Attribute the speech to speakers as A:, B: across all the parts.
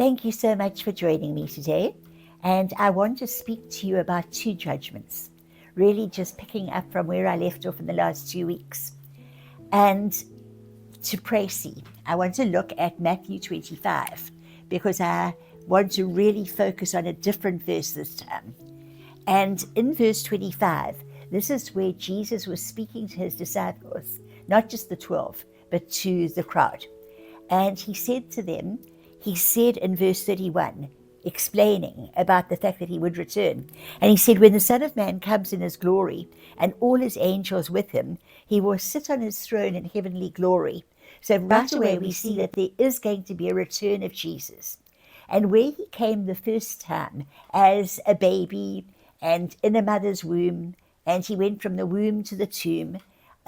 A: Thank you so much for joining me today. And I want to speak to you about two judgments, really just picking up from where I left off in the last 2 weeks. And to Tracy, I want to look at Matthew 25 because I want to really focus on a different verse this time. And in verse 25, this is where Jesus was speaking to his disciples, not just the 12, but to the crowd. And he said to them, he said in verse 31, explaining about the fact that he would return. And he said, when the Son of Man comes in his glory and all his angels with him, he will sit on his throne in heavenly glory. So right away we see that there is going to be a return of Jesus. And where he came the first time as a baby and in a mother's womb, and he went from the womb to the tomb,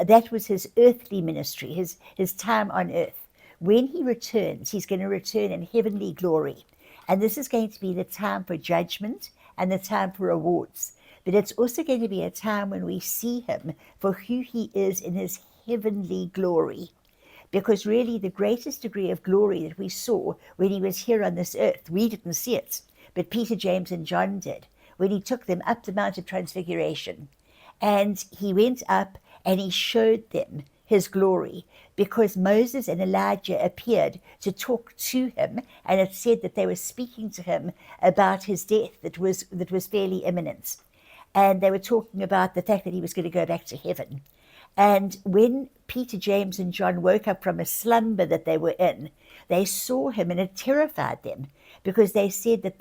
A: that was his earthly ministry, his time on earth. When he returns, he's going to return in heavenly glory. And this is going to be the time for judgment and the time for rewards. But it's also going to be a time when we see him for who he is in his heavenly glory. Because really the greatest degree of glory that we saw when he was here on this earth, we didn't see it, but Peter, James, and John did, when he took them up the Mount of Transfiguration. And he went up and he showed them his glory, because Moses and Elijah appeared to talk to him, and it said that they were speaking to him about his death that was fairly imminent. And they were talking about the fact that he was going to go back to heaven. And when Peter, James, and John woke up from a slumber that they were in, they saw him, and it terrified them, because they said that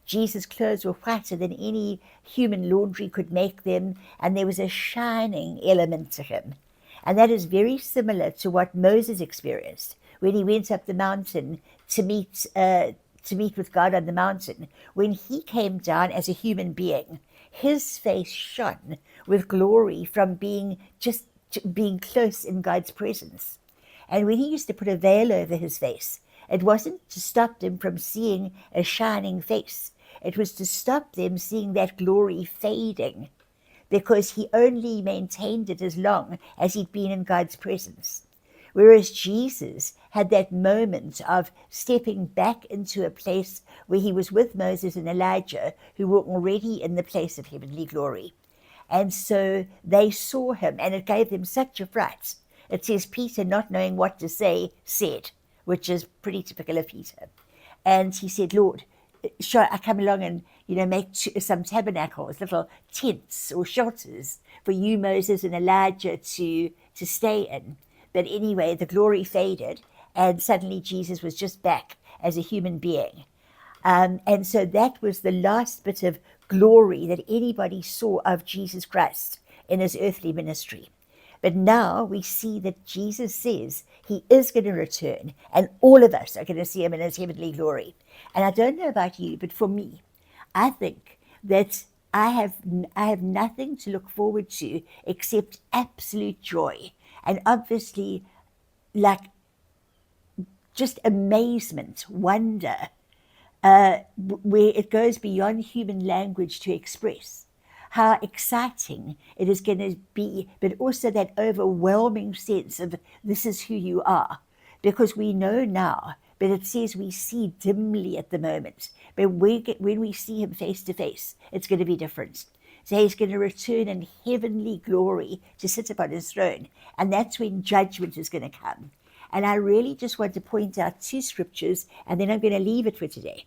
A: Jesus' clothes were whiter than any human laundry could make them, and there was a shining element to him. And that is very similar to what Moses experienced when he went up the mountain to meet with God on the mountain. When he came down as a human being, his face shone with glory from being close in God's presence. And when he used to put a veil over his face, it wasn't to stop them from seeing a shining face. It was to stop them seeing that glory fading, because he only maintained it as long as he'd been in God's presence. Whereas Jesus had that moment of stepping back into a place where he was with Moses and Elijah, who were already in the place of heavenly glory. And so they saw him, and it gave them such a fright. It says Peter, not knowing what to say, said, which is pretty typical of Peter. And he said, Lord, shall I come along and make some tabernacles, little tents or shelters for you, Moses and Elijah, to stay in? But anyway, the glory faded, and suddenly Jesus was just back as a human being. And so that was the last bit of glory that anybody saw of Jesus Christ in his earthly ministry. But now we see that Jesus says he is going to return, and all of us are going to see him in his heavenly glory. And I don't know about you, but for me, I think that I have nothing to look forward to except absolute joy. And obviously, like just amazement, wonder, where it goes beyond human language to express how exciting it is going to be, but also that overwhelming sense of this is who you are. Because we know now, but it says we see dimly at the moment. But when we see him face to face, it's going to be different. So he's going to return in heavenly glory to sit upon his throne. And that's when judgment is going to come. And I really just want to point out two scriptures, and then I'm going to leave it for today.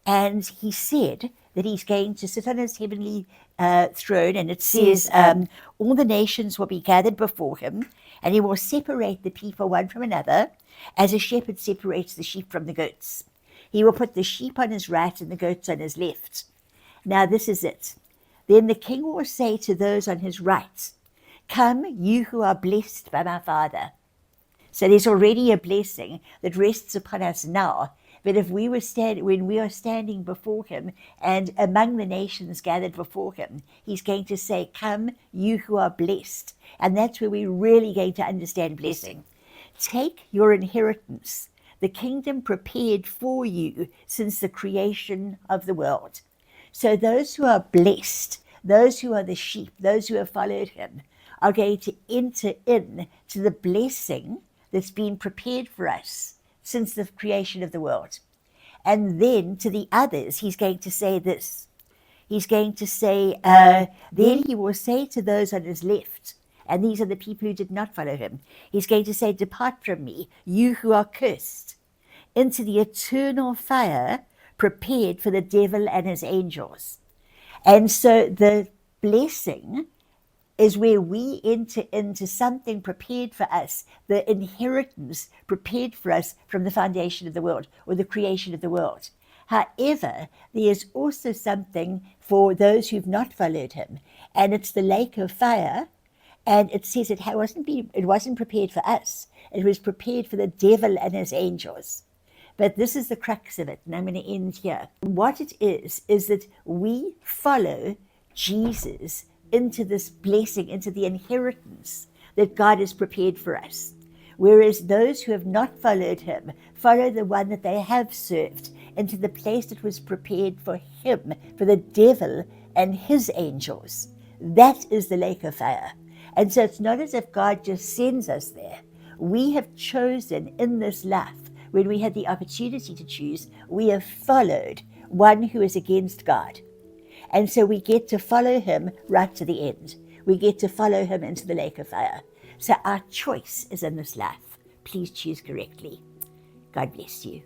A: And he said that he's going to sit on his heavenly throne, and it says, all the nations will be gathered before him, and he will separate the people one from another, as a shepherd separates the sheep from the goats. He will put the sheep on his right and the goats on his left. Now this is it. Then the king will say to those on his right, come, you who are blessed by my Father. So there's already a blessing that rests upon us now. But if when we are standing before him and among the nations gathered before him, he's going to say, come, you who are blessed. And that's where we're really going to understand blessing. Take your inheritance, the kingdom prepared for you since the creation of the world. So those who are blessed, those who are the sheep, those who have followed him, are going to enter in to the blessing that's been prepared for us since the creation of the world. And then to the others, he's going to say this. He's going to say, then he will say to those on his left, and these are the people who did not follow him, he's going to say, depart from me, you who are cursed, into the eternal fire prepared for the devil and his angels. And so the blessing is where we enter into something prepared for us, the inheritance prepared for us from the foundation of the world or the creation of the world. However, there is also something for those who've not followed him, and it's the lake of fire. And it says it wasn't prepared for us. It was prepared for the devil and his angels. But this is the crux of it, and I'm going to end here. What it is that we follow Jesus into this blessing, into the inheritance that God has prepared for us. Whereas those who have not followed him follow the one that they have served into the place that was prepared for him, for the devil and his angels. That is the lake of fire. And so it's not as if God just sends us there. We have chosen in this life, when we had the opportunity to choose, we have followed one who is against God. And so we get to follow him right to the end. We get to follow him into the lake of fire. So our choice is in this life. Please choose correctly. God bless you.